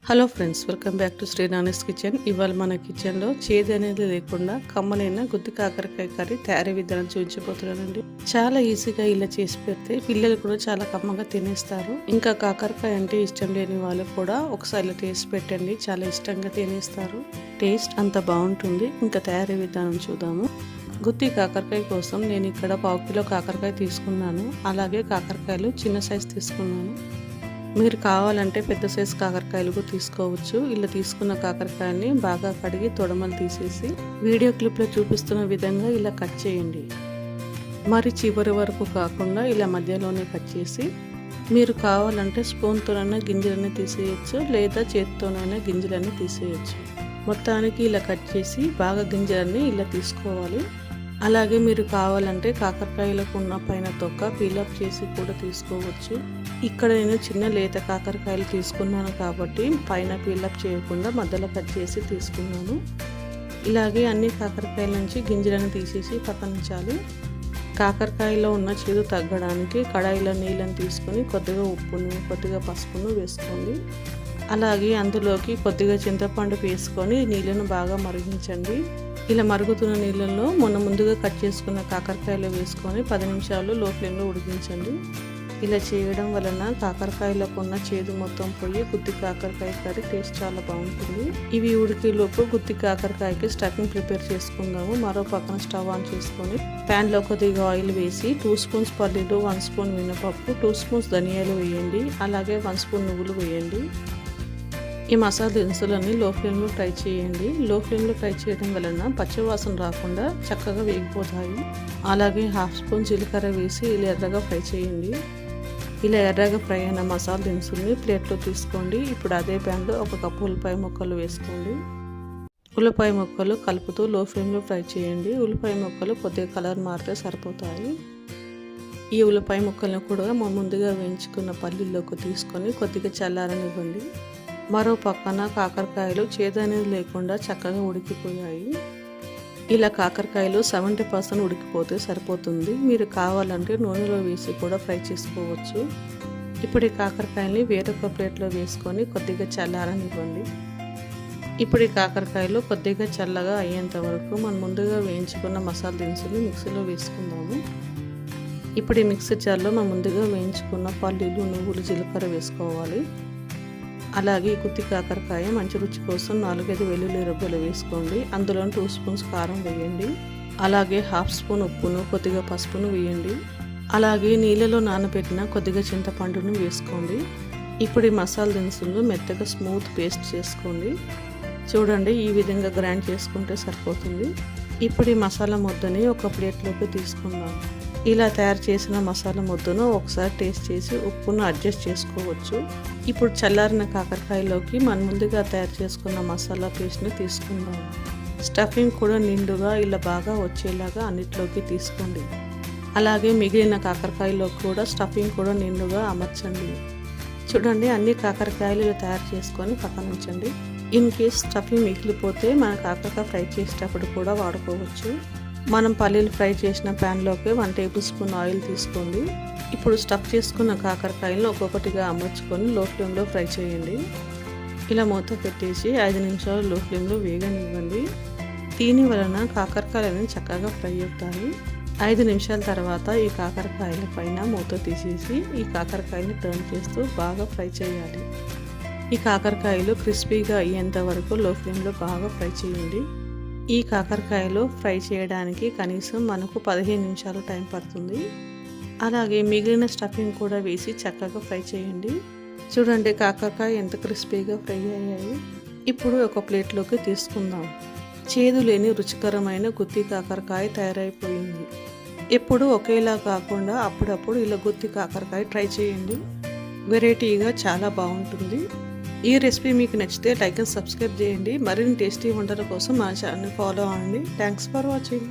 Hello friends, welcome back to Sri Nani's kitchen. ఇవాళ మన కిచెన్లో చేదు అనేది లేకుండా కమ్మనైన గుత్తి కాకరకాయ కర్రీ తయారీ విధానం చూపించబోతున్నానండి. చాలా ఈజీగా ఇలా చేసి పెడితే పిల్లలు కూడా చాలా కమ్మగా తినేస్తారు. ఇంకా కాకరకాయ అంటే ఇష్టం లేని వాళ్ళు కూడా ఒకసారి ఇలా టేస్ట్ పెట్టండి, చాలా ఇష్టంగా తినేస్తారు. టేస్ట్ అంత బాగుంటుంది. ఇంకా తయారీ విధానం చూద్దాము. గుత్తి కాకరకాయ కోసం నేను ఇక్కడ 1/2 కిలో కాకరకాయ తీసుకున్నాను. అలాగే కాకరకాయలు చిన్న సైజు తీసుకున్నాను. మీరు కావాలంటే పెద్ద సైజు కాకరకాయలు కూడా తీసుకోవచ్చు. ఇలా తీసుకున్న కాకరకాయని బాగా కడిగి తొడమలు తీసేసి వీడియో క్లిప్లో చూపిస్తున్న విధంగా ఇలా కట్ చేయండి. మరి చివరి వరకు కాకుండా ఇలా మధ్యలోనే కట్ చేసి మీరు కావాలంటే స్పూన్తోనైనా గింజలన్నీ తీసేయచ్చు, లేదా చేతితోనైనా గింజలన్నీ తీసేయచ్చు. మొత్తానికి ఇలా కట్ చేసి బాగా గింజలన్నీ ఇలా తీసుకోవాలి. అలాగే మీరు కావాలంటే కాకరకాయలకు ఉన్న పైన తొక్క పీలప్ చేసి కూడా తీసుకోవచ్చు. ఇక్కడ నేను చిన్న లేత కాకరకాయలు తీసుకున్నాను కాబట్టి పైన పీలప్ చేయకుండా మధ్యలో కట్ చేసి తీసుకున్నాను. ఇలాగే అన్ని కాకరకాయల నుంచి గింజలను తీసేసి పక్కనుంచాలి. కాకరకాయలో ఉన్న చేదు తగ్గడానికి కడాయిలో నీళ్ళని తీసుకొని కొద్దిగా ఉప్పును కొద్దిగా పసుపును వేసుకోండి. అలాగే అందులోకి కొద్దిగా చింతపండు వేసుకొని నీళ్ళను బాగా మరిగించండి. ఇలా మరుగుతున్న నీళ్ళల్లో ముందుగా కట్ చేసుకున్న కాకరకాయలు వేసుకొని 10 నిమిషాలు లో ఫ్లేమ్లో ఉడికించండి. ఇలా చేయడం వలన కాకరకాయలకు ఉన్న చేదు మొత్తం పోయి గుత్తి కాకరకాయ కర్రీ టేస్ట్ చాలా బాగుంటుంది. ఇవి ఉడికేలోపు గుత్తి కాకరకాయకి స్టఫింగ్ ప్రిపేర్ చేసుకుందాము. మరో పక్కన స్టవ్ ఆన్ చేసుకొని ప్యాన్లో కొద్దిగా ఆయిల్ వేసి 2 స్పూన్స్ పల్లీలు, 1 స్పూన్ మినపప్పు, 2 స్పూన్స్ ధనియాలు వేయండి. అలాగే 1 స్పూన్ నువ్వులు వేయండి. ఈ మసాలా దినుసులన్నీ లో ఫ్లేమ్లో ఫ్రై చేయండి. లో ఫ్లేమ్లో ఫ్రై చేయడం వలన పచ్చివాసన రాకుండా చక్కగా వేగిపోతాయి. అలాగే 1/2 స్పూన్ జీలకర్ర వేసి ఇలా ఎర్రగా ఫ్రై చేయండి. ఇలా ఎర్రగా ఫ్రై అయిన మసాలా దినుసుల్ని ప్లేట్లో తీసుకోండి. ఇప్పుడు అదే ప్యాన్లో 1 కప్పు ఉల్లిపాయ ముక్కలు వేసుకోండి. ఉల్లిపాయ ముక్కలు కలుపుతూ లో ఫ్లేమ్లో ఫ్రై చేయండి. ఉల్లిపాయ ముక్కలు కొద్దిగా కలర్ మారితే సరిపోతాయి. ఈ ఉల్లిపాయ ముక్కలను కూడా ముందుగా వేయించుకున్న పల్లీల్లోకి తీసుకొని కొద్దిగా చల్లారనివ్వండి. మరో పక్కన కాకరకాయలు చేదు అనేది లేకుండా చక్కగా ఉడికిపోయాయి. ఇలా కాకరకాయలు 70% ఉడికిపోతే సరిపోతుంది. మీరు కావాలంటే నూనెలో వేసి కూడా ఫ్రై చేసుకోవచ్చు. ఇప్పుడు ఈ కాకరకాయల్ని వేరొక ప్లేట్లో వేసుకొని కొద్దిగా చల్లారనివ్వండి. ఇప్పుడు ఈ కాకరకాయలు కొద్దిగా చల్లగా అయ్యేంత వరకు మనం ముందుగా వేయించుకున్న మసాలా దినుసులు మిక్సీలో వేసుకుందాము. ఇప్పుడు ఈ మిక్సీ జార్లో మనం ముందుగా వేయించుకున్న పల్లీలు, నువ్వులు, జీలకర్ర వేసుకోవాలి. అలాగే గుత్తి కాకరకాయ మంచి రుచి కోసం 4-5 వెల్లుల్లి రెబ్బలు వేసుకోండి. అందులో 2 స్పూన్స్ కారం వేయండి. అలాగే 1/2 స్పూన్ ఉప్పును కొద్దిగా పసుపును వేయండి. అలాగే నీళ్ళలో నానబెట్టిన కొద్దిగా చింతపండును వేసుకోండి. ఇప్పుడు ఈ మసాలా దినుసులు మెత్తగా స్మూత్ పేస్ట్ చేసుకోండి. చూడండి, ఈ విధంగా గ్రైండ్ చేసుకుంటే సరిపోతుంది. ఇప్పుడు ఈ మసాలా ముద్దని ఒక ప్లేట్లోకి తీసుకుందాం. ఇలా తయారు చేసిన మసాలా ముద్దను ఒకసారి టేస్ట్ చేసి ఉప్పును అడ్జస్ట్ చేసుకోవచ్చు. ఇప్పుడు చల్లారిన కాకరకాయలోకి మనం ముందుగా తయారు చేసుకున్న మసాలా పేస్ట్ని తీసుకుందాం. స్టఫింగ్ కూడా నిండుగా ఇలా బాగా వచ్చేలాగా అన్నిట్లోకి తీసుకోండి. అలాగే మిగిలిన కాకరకాయలో కూడా స్టఫింగ్ కూడా నిండుగా అమర్చండి. చూడండి, అన్ని కాకరకాయలు ఇలా తయారు చేసుకొని పక్కన ఉంచండి. ఇన్ కేస్ స్టఫింగ్ మిగిలిపోతే మన కాకరకాయ ఫ్రై చేసేటప్పుడు కూడా వాడుకోవచ్చు. మనం పల్లీలు ఫ్రై చేసిన ప్యాన్లోకి 1 టేబుల్ స్పూన్ ఆయిల్ తీసుకోండి. ఇప్పుడు స్టఫ్ చేసుకున్న కాకరకాయలను ఒక్కొక్కటిగా అమర్చుకొని లో ఫ్లేమ్లో ఫ్రై చేయండి. ఇలా మూత పెట్టేసి 5 నిమిషాలు లో ఫ్లేమ్లో వేగనివ్వండి. దీని వలన కాకరకాయలని చక్కగా ఫ్రై అవుతాయి. 5 నిమిషాల తర్వాత ఈ కాకరకాయల పైన మూత తీసేసి ఈ కాకరకాయని టర్న్ చేస్తూ బాగా ఫ్రై చేయాలి. ఈ కాకరకాయలు క్రిస్పీగా అయ్యేంత వరకు లో ఫ్లేమ్లో బాగా ఫ్రై చేయండి. ఈ కాకరకాయలు ఫ్రై చేయడానికి కనీసం మనకు 15 నిమిషాలు టైం పడుతుంది. అలాగే మిగిలిన స్టఫింగ్ కూడా వేసి చక్కగా ఫ్రై చేయండి. చూడండి, కాకరకాయ ఎంత క్రిస్పీగా ఫ్రై అయ్యాయి. ఇప్పుడు ఒక ప్లేట్లోకి తీసుకుందాం. చేదు లేని రుచికరమైన గుత్తి కాకరకాయ తయారైపోయింది. ఎప్పుడు ఒకేలా కాకుండా అప్పుడప్పుడు ఇలా గుత్తి కాకరకాయ ట్రై చేయండి. వెరైటీగా చాలా బాగుంటుంది. ఈ రెసిపీ మీకు నచ్చితే లైక్ అండ్ సబ్స్క్రైబ్ చేయండి. మరిన్ని టేస్టీ వంటల కోసం మా ఛానల్ని ఫాలో అవ్వండి. Thanks for watching.